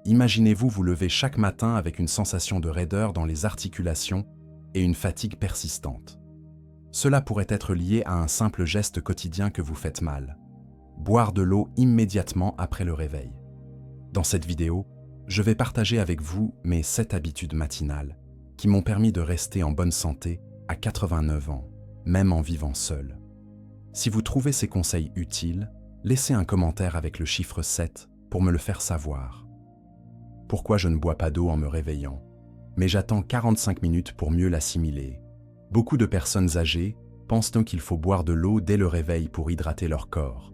Imaginez-vous vous lever chaque matin avec une sensation de raideur dans les articulations et une fatigue persistante. Cela pourrait être lié à un simple geste quotidien que vous faites mal. Boire de l'eau immédiatement après le réveil. Dans cette vidéo, je vais partager avec vous mes 7 habitudes matinales qui m'ont permis de rester en bonne santé à 89 ans, même en vivant seul. Si vous trouvez ces conseils utiles, laissez un commentaire avec le chiffre 7 pour me le faire savoir. Pourquoi je ne bois pas d'eau en me réveillant, mais j'attends 45 minutes pour mieux l'assimiler? Beaucoup de personnes âgées pensent donc qu'il faut boire de l'eau dès le réveil pour hydrater leur corps,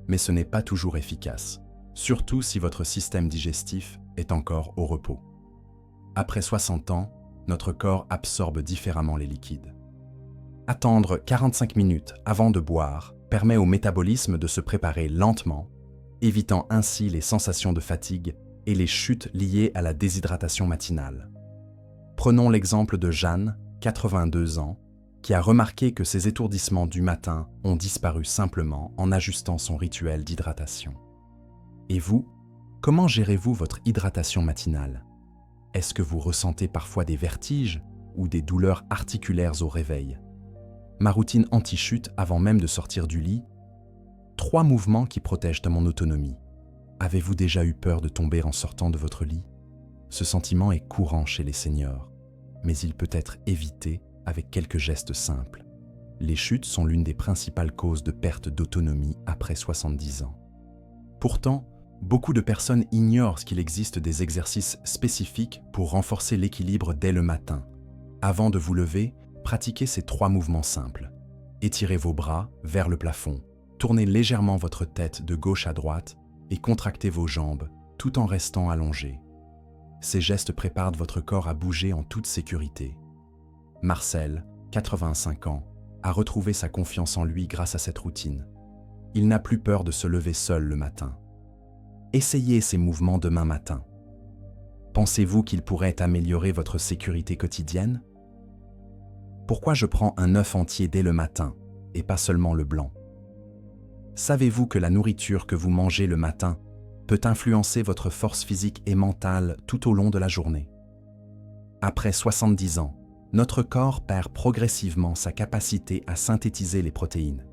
mais ce n'est pas toujours efficace, surtout si votre système digestif est encore au repos. Après 60 ans, notre corps absorbe différemment les liquides. Attendre 45 minutes avant de boire permet au métabolisme de se préparer lentement, évitant ainsi les sensations de fatigue et les chutes liées à la déshydratation matinale. Prenons l'exemple de Jeanne, 82 ans, qui a remarqué que ses étourdissements du matin ont disparu simplement en ajustant son rituel d'hydratation. Et vous, comment gérez-vous votre hydratation matinale? Est-ce que vous ressentez parfois des vertiges ou des douleurs articulaires au réveil? Ma routine anti-chute avant même de sortir du lit? 3 mouvements qui protègent de mon autonomie. Avez-vous déjà eu peur de tomber en sortant de votre lit? Ce sentiment est courant chez les seniors, mais il peut être évité avec quelques gestes simples. Les chutes sont l'une des principales causes de perte d'autonomie après 70 ans. Pourtant, beaucoup de personnes ignorent qu'il existe des exercices spécifiques pour renforcer l'équilibre dès le matin. Avant de vous lever, pratiquez ces 3 mouvements simples. Étirez vos bras vers le plafond, tournez légèrement votre tête de gauche à droite et contractez vos jambes tout en restant allongé. Ces gestes préparent votre corps à bouger en toute sécurité. Marcel, 85 ans, a retrouvé sa confiance en lui grâce à cette routine. Il n'a plus peur de se lever seul le matin. Essayez ces mouvements demain matin. Pensez-vous qu'ils pourraient améliorer votre sécurité quotidienne? Pourquoi je prends un œuf entier dès le matin et pas seulement le blanc? Savez-vous que la nourriture que vous mangez le matin peut influencer votre force physique et mentale tout au long de la journée? Après 70 ans, notre corps perd progressivement sa capacité à synthétiser les protéines.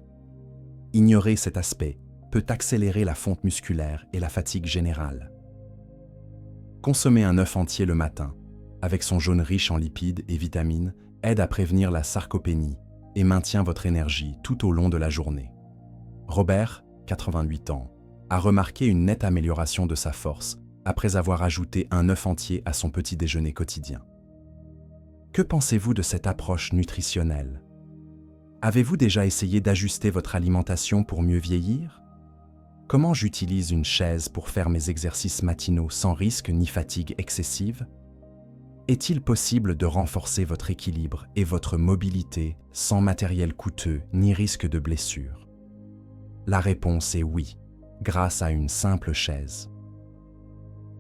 Ignorer cet aspect peut accélérer la fonte musculaire et la fatigue générale. Consommer un œuf entier le matin, avec son jaune riche en lipides et vitamines, aide à prévenir la sarcopénie et maintient votre énergie tout au long de la journée. Robert, 88 ans, a remarqué une nette amélioration de sa force après avoir ajouté un œuf entier à son petit déjeuner quotidien. Que pensez-vous de cette approche nutritionnelle? Avez-vous déjà essayé d'ajuster votre alimentation pour mieux vieillir? Comment j'utilise une chaise pour faire mes exercices matinaux sans risque ni fatigue excessive? Est-il possible de renforcer votre équilibre et votre mobilité sans matériel coûteux ni risque de blessure? La réponse est oui, grâce à une simple chaise.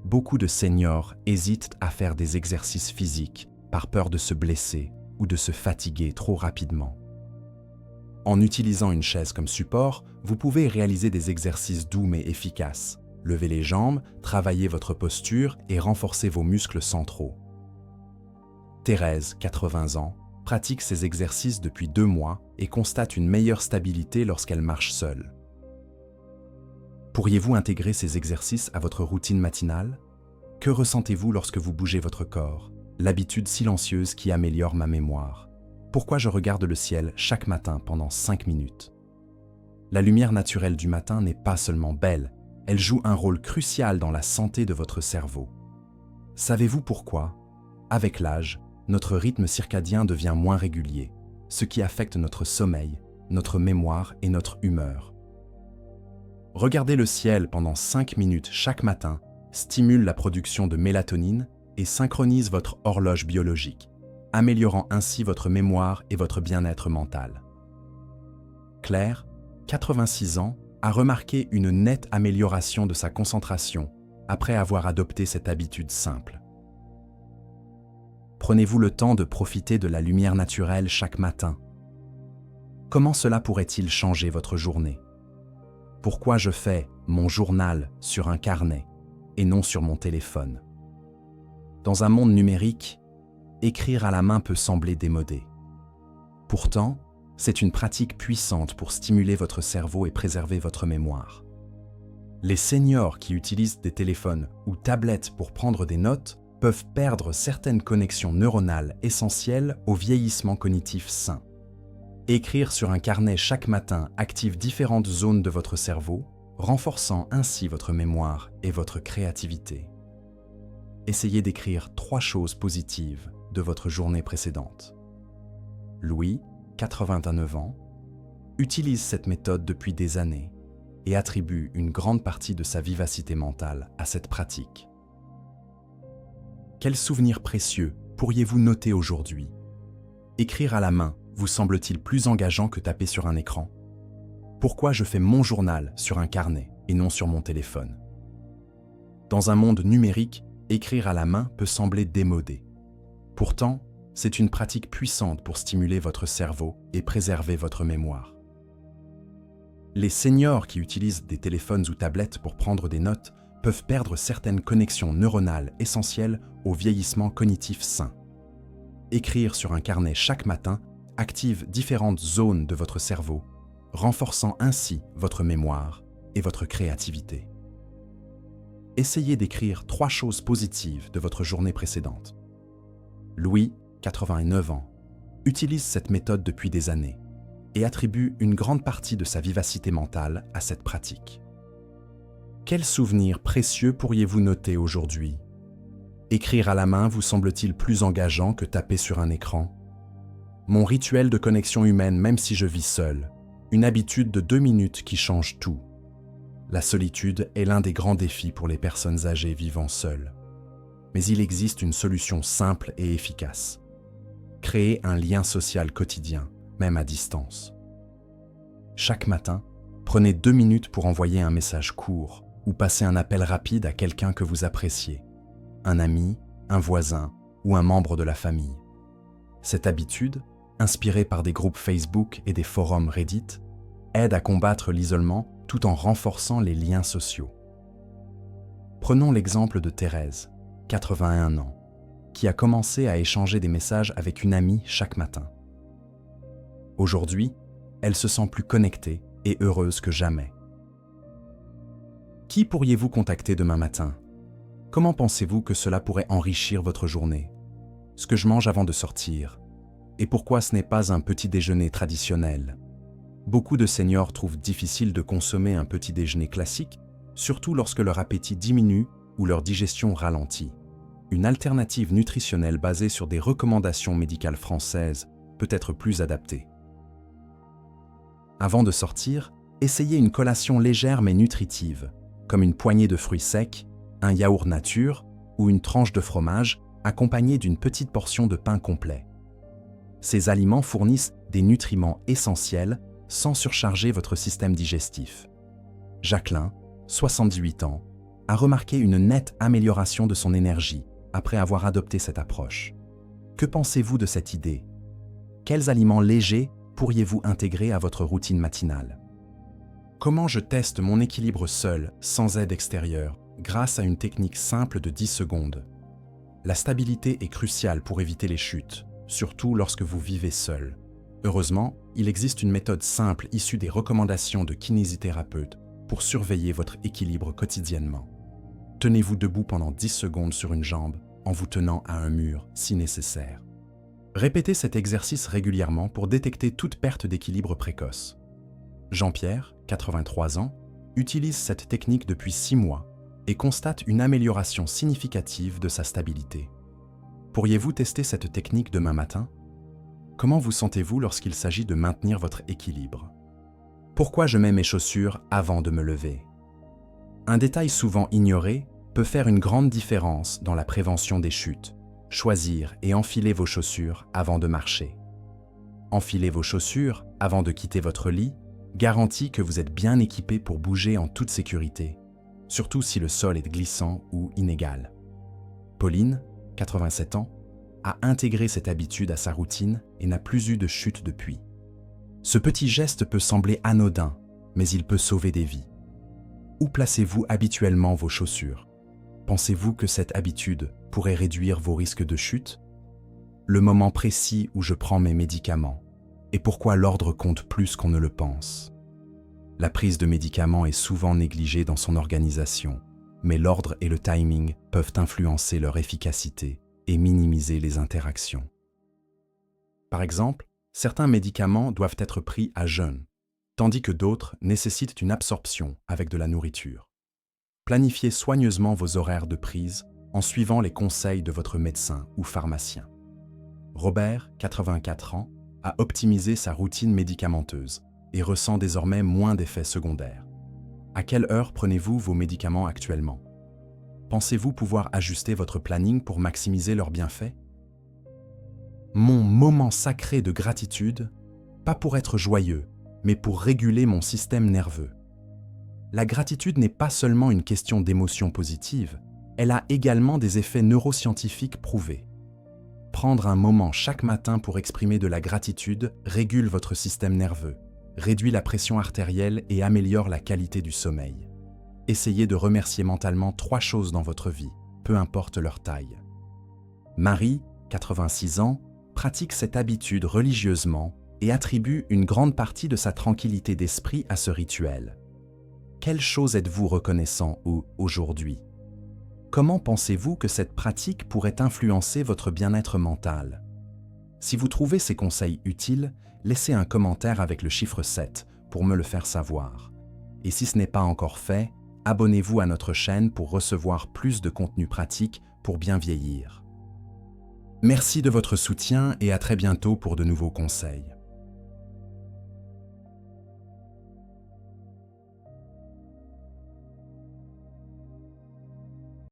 Beaucoup de seniors hésitent à faire des exercices physiques par peur de se blesser ou de se fatiguer trop rapidement. En utilisant une chaise comme support, vous pouvez réaliser des exercices doux mais efficaces. Lever les jambes, travailler votre posture et renforcer vos muscles centraux. Thérèse, 80 ans, pratique ces exercices depuis 2 mois et constate une meilleure stabilité lorsqu'elle marche seule. Pourriez-vous intégrer ces exercices à votre routine matinale? Que ressentez-vous lorsque vous bougez votre corps? L'habitude silencieuse qui améliore ma mémoire. Pourquoi je regarde le ciel chaque matin pendant 5 minutes? La lumière naturelle du matin n'est pas seulement belle, elle joue un rôle crucial dans la santé de votre cerveau. Savez-vous pourquoi? Avec l'âge, notre rythme circadien devient moins régulier, ce qui affecte notre sommeil, notre mémoire et notre humeur. Regarder le ciel pendant 5 minutes chaque matin stimule la production de mélatonine et synchronise votre horloge biologique, améliorant ainsi votre mémoire et votre bien-être mental. Claire, 86 ans, a remarqué une nette amélioration de sa concentration après avoir adopté cette habitude simple. Prenez-vous le temps de profiter de la lumière naturelle chaque matin? Comment cela pourrait-il changer votre journée? Pourquoi je fais mon journal sur un carnet? et non sur mon téléphone. Dans un monde numérique, écrire à la main peut sembler démodé. Pourtant, c'est une pratique puissante pour stimuler votre cerveau et préserver votre mémoire. Les seniors qui utilisent des téléphones ou tablettes pour prendre des notes peuvent perdre certaines connexions neuronales essentielles au vieillissement cognitif sain. Écrire sur un carnet chaque matin active différentes zones de votre cerveau, renforçant ainsi votre mémoire et votre créativité. Essayez d'écrire 3 choses positives de votre journée précédente. Louis, 89 ans, utilise cette méthode depuis des années et attribue une grande partie de sa vivacité mentale à cette pratique. Quels souvenirs précieux pourriez-vous noter aujourd'hui? Écrire à la main vous semble-t-il plus engageant que taper sur un écran? Pourquoi je fais mon journal sur un carnet et non sur mon téléphone? Dans un monde numérique, écrire à la main peut sembler démodé. Pourtant, c'est une pratique puissante pour stimuler votre cerveau et préserver votre mémoire. Les seniors qui utilisent des téléphones ou tablettes pour prendre des notes peuvent perdre certaines connexions neuronales essentielles au vieillissement cognitif sain. Écrire sur un carnet chaque matin active différentes zones de votre cerveau, renforçant ainsi votre mémoire et votre créativité. Essayez d'écrire 3 choses positives de votre journée précédente. Louis, 89 ans, utilise cette méthode depuis des années et attribue une grande partie de sa vivacité mentale à cette pratique. Quels souvenirs précieux pourriez-vous noter aujourd'hui? Écrire à la main vous semble-t-il plus engageant que taper sur un écran? Mon rituel de connexion humaine même si je vis seul, une habitude de 2 minutes qui change tout. La solitude est l'un des grands défis pour les personnes âgées vivant seules. Mais il existe une solution simple et efficace. Créer un lien social quotidien, même à distance. Chaque matin, prenez 2 minutes pour envoyer un message court ou passer un appel rapide à quelqu'un que vous appréciez, un ami, un voisin ou un membre de la famille. Cette habitude, inspirée par des groupes Facebook et des forums Reddit, aide à combattre l'isolement tout en renforçant les liens sociaux. Prenons l'exemple de Thérèse, 81 ans, qui a commencé à échanger des messages avec une amie chaque matin. Aujourd'hui, elle se sent plus connectée et heureuse que jamais. Qui pourriez-vous contacter demain matin? Comment pensez-vous que cela pourrait enrichir votre journée? Ce que je mange avant de sortir? Et pourquoi ce n'est pas un petit déjeuner traditionnel? Beaucoup de seniors trouvent difficile de consommer un petit déjeuner classique, surtout lorsque leur appétit diminue ou leur digestion ralentit. Une alternative nutritionnelle basée sur des recommandations médicales françaises peut être plus adaptée. Avant de sortir, essayez une collation légère mais nutritive, comme une poignée de fruits secs, un yaourt nature ou une tranche de fromage accompagnée d'une petite portion de pain complet. Ces aliments fournissent des nutriments essentiels sans surcharger votre système digestif. Jacqueline, 78 ans, a remarqué une nette amélioration de son énergie après avoir adopté cette approche. Que pensez-vous de cette idée? Quels aliments légers pourriez-vous intégrer à votre routine matinale? Comment je teste mon équilibre seul, sans aide extérieure, grâce à une technique simple de 10 secondes? La stabilité est cruciale pour éviter les chutes, surtout lorsque vous vivez seul. Heureusement, il existe une méthode simple issue des recommandations de kinésithérapeutes pour surveiller votre équilibre quotidiennement. Tenez-vous debout pendant 10 secondes sur une jambe en vous tenant à un mur si nécessaire. Répétez cet exercice régulièrement pour détecter toute perte d'équilibre précoce. Jean-Pierre, 83 ans, utilise cette technique depuis 6 mois et constate une amélioration significative de sa stabilité. Pourriez-vous tester cette technique demain matin? Comment vous sentez-vous lorsqu'il s'agit de maintenir votre équilibre? Pourquoi je mets mes chaussures avant de me lever? Un détail souvent ignoré peut faire une grande différence dans la prévention des chutes. Choisir et enfiler vos chaussures avant de marcher. Enfiler vos chaussures avant de quitter votre lit garantit que vous êtes bien équipé pour bouger en toute sécurité, surtout si le sol est glissant ou inégal. Pauline, 87 ans, a intégré cette habitude à sa routine et n'a plus eu de chute depuis. Ce petit geste peut sembler anodin, mais il peut sauver des vies. Où placez-vous habituellement vos chaussures? Pensez-vous que cette habitude pourrait réduire vos risques de chute? Le moment précis où je prends mes médicaments et pourquoi l'ordre compte plus qu'on ne le pense. La prise de médicaments est souvent négligée dans son organisation, mais l'ordre et le timing peuvent influencer leur efficacité et minimiser les interactions. Par exemple, certains médicaments doivent être pris à jeûne, tandis que d'autres nécessitent une absorption avec de la nourriture. Planifiez soigneusement vos horaires de prise en suivant les conseils de votre médecin ou pharmacien. Robert, 84 ans, a optimisé sa routine médicamenteuse et ressent désormais moins d'effets secondaires. À quelle heure prenez-vous vos médicaments actuellement? Pensez-vous pouvoir ajuster votre planning pour maximiser leurs bienfaits? Mon moment sacré de gratitude, pas pour être joyeux, mais pour réguler mon système nerveux. La gratitude n'est pas seulement une question d'émotion positive, elle a également des effets neuroscientifiques prouvés. Prendre un moment chaque matin pour exprimer de la gratitude régule votre système nerveux, réduit la pression artérielle et améliore la qualité du sommeil. Essayez de remercier mentalement 3 choses dans votre vie, peu importe leur taille. Marie, 86 ans, pratique cette habitude religieusement et attribue une grande partie de sa tranquillité d'esprit à ce rituel. Quelle chose êtes-vous reconnaissant aujourd'hui? Comment pensez-vous que cette pratique pourrait influencer votre bien-être mental? Si vous trouvez ces conseils utiles, laissez un commentaire avec le chiffre 7 pour me le faire savoir. Et si ce n'est pas encore fait, abonnez-vous à notre chaîne pour recevoir plus de contenu pratique pour bien vieillir. Merci de votre soutien et à très bientôt pour de nouveaux conseils.